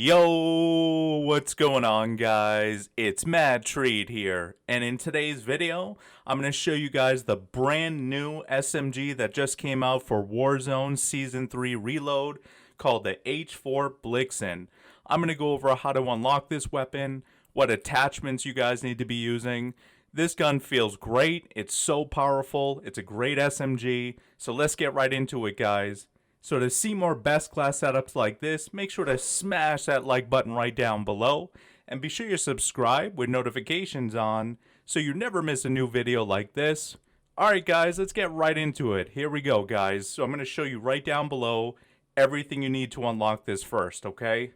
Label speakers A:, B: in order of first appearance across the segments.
A: Yo, what's going on, guys? It's Madtreed here, and in today's video, I'm going to show you guys the brand new SMG that just came out for Warzone Season 3 Reload called the H4 Blixen. I'm going to go over how to unlock this weapon, what attachments you guys need to be using. This gun feels great, it's so powerful, it's a great SMG, so let's get right into it, guys. So to see more best class setups like this, make sure to smash that like button right down below. And be sure you subscribe with notifications on so you never miss a new video like this. Alright guys, let's get right into it. Here we go guys. So I'm going to show you right down below everything you need to unlock this first, okay?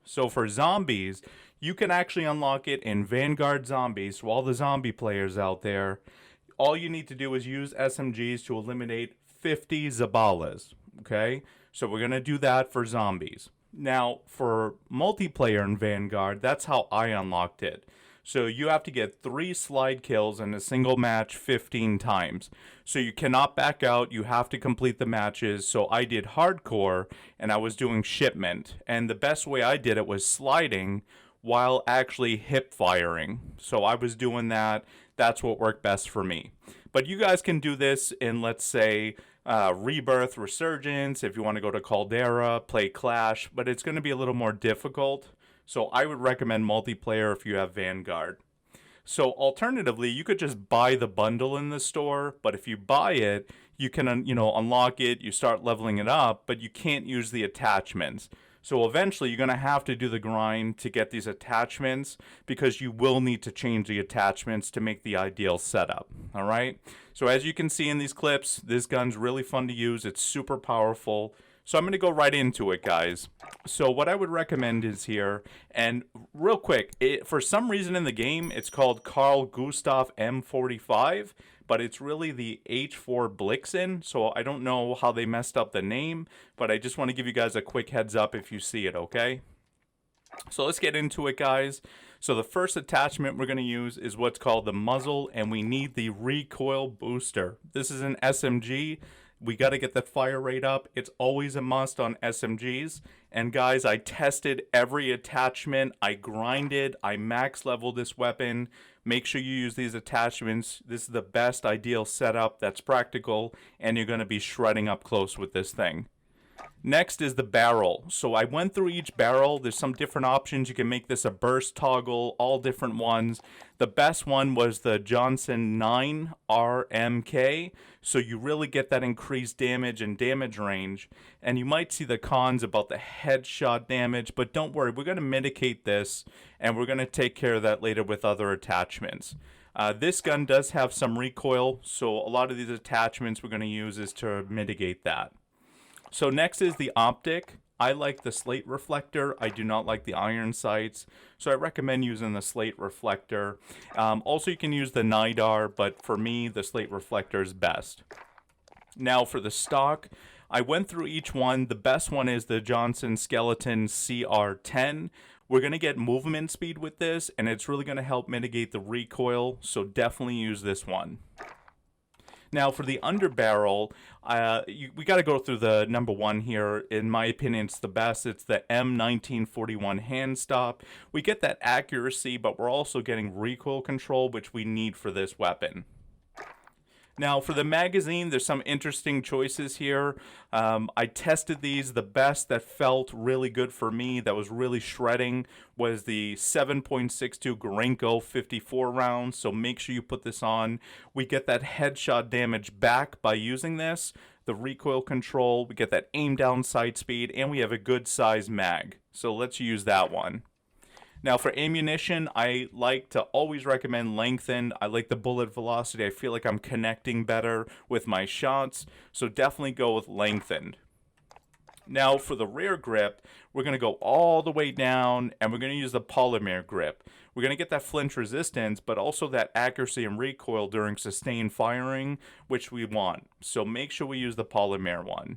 A: So for zombies, you can actually unlock it in Vanguard zombies. So all the zombie players out there, all you need to do is use SMGs to eliminate 50 Zabalas. Okay, so we're going to do that for zombies. Now, for multiplayer in Vanguard, that's how I unlocked it. So you have to get 3 slide kills in a single match 15 times. So you cannot back out, you have to complete the matches. So I did hardcore, and I was doing shipment. And the best way I did it was sliding while actually hip firing. So I was doing that. That's what worked best for me. But you guys can do this in, let's say, Rebirth, Resurgence, if you want to go to Caldera, play Clash, but it's going to be a little more difficult. So I would recommend multiplayer if you have Vanguard. So alternatively, you could just buy the bundle in the store, but if you buy it, you can, unlock it, you start leveling it up, but you can't use the attachments. So eventually you're going to have to do the grind to get these attachments because you will need to change the attachments to make the ideal setup. All right. So as you can see in these clips, this gun's really fun to use. It's super powerful. So I'm going to go right into it, guys. So what I would recommend is here, and real quick, for some reason in the game, it's called Carl Gustaf M45, but it's really the H4 Blixen, so I don't know how they messed up the name, but I just want to give you guys a quick heads up if you see it, okay? So let's get into it, guys. So the first attachment we're going to use is what's called the muzzle, and we need the recoil booster. This is an SMG. We got to get the fire rate up. It's always a must on SMGs. And guys, I tested every attachment. I grinded. I max leveled this weapon. Make sure you use these attachments. This is the best ideal setup that's practical, and you're going to be shredding up close with this thing. Next is the barrel. So I went through each barrel. There's some different options. You can make this a burst toggle, all different ones. The best one was the Johnson 9 RMK. So you really get that increased damage and damage range. And you might see the cons about the headshot damage, but don't worry, we're going to mitigate this, and we're going to take care of that later with other attachments. This gun does have some recoil, so a lot of these attachments we're going to use is to mitigate that. So next is the optic. I like the slate reflector. I do not like the iron sights, so I recommend using the slate reflector. Also, you can use the NIDAR, but for me, the slate reflector is best. Now for the stock, I went through each one. The best one is the Johnson Skeleton CR10. We're going to get movement speed with this, and it's really going to help mitigate the recoil, so definitely use this one. Now for the underbarrel, we got to go through the number one here. In my opinion, it's the best. It's the M1941 hand stop. We get that accuracy, but we're also getting recoil control, which we need for this weapon. Now for the magazine, there's some interesting choices here. I tested these. The best that felt really good for me, that was really shredding, was the 7.62 Gorenko 54 rounds. So make sure you put this on. We get that headshot damage back by using this. The recoil control, we get that aim down sight speed, and we have a good size mag. So let's use that one. Now for ammunition, I like to always recommend lengthened. I like the bullet velocity. I feel like I'm connecting better with my shots, so definitely go with lengthened. Now for the rear grip, we're going to go all the way down, and we're going to use the polymer grip. We're going to get that flinch resistance, but also that accuracy and recoil during sustained firing, which we want. So make sure we use the polymer one.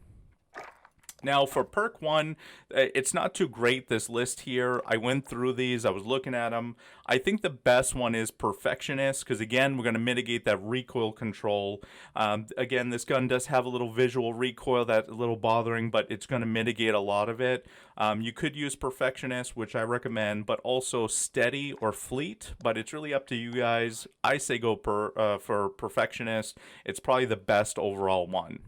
A: Now for perk 1, it's not too great, this list here. I went through these, I was looking at them. I think the best one is Perfectionist, because again, we're going to mitigate that recoil control. Again, this gun does have a little visual recoil that's a little bothering, but it's going to mitigate a lot of it. You could use Perfectionist, which I recommend, but also Steady or Fleet, but it's really up to you guys. I say go for Perfectionist. It's probably the best overall one.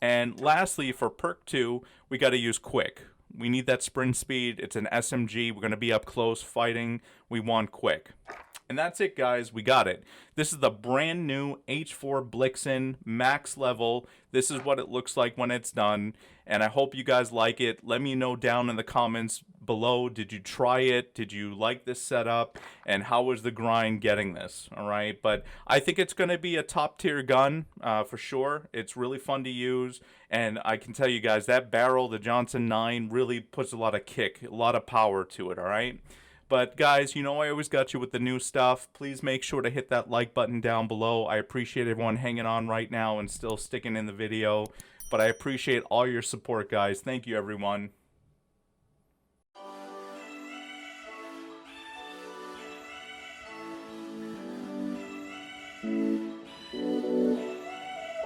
A: And lastly, for perk 2, we got to use quick. We need that sprint speed. It's an SMG. We're going to be up close fighting. We want quick. And that's it, guys. We got it. This is the brand new H4 Blixen max level. This is what it looks like when it's done. And I hope you guys like it. Let me know down in the comments below. Did you try it? Did you like this setup? And how was the grind getting this? All right. But I think it's going to be a top tier gun for sure. It's really fun to use. And I can tell you guys, that barrel, the Johnson 9, really puts a lot of kick, a lot of power to it. All right. But guys, you know I always got you with the new stuff. Please make sure to hit that like button down below. I appreciate everyone hanging on right now and still sticking in the video. But I appreciate all your support, guys. Thank you, everyone.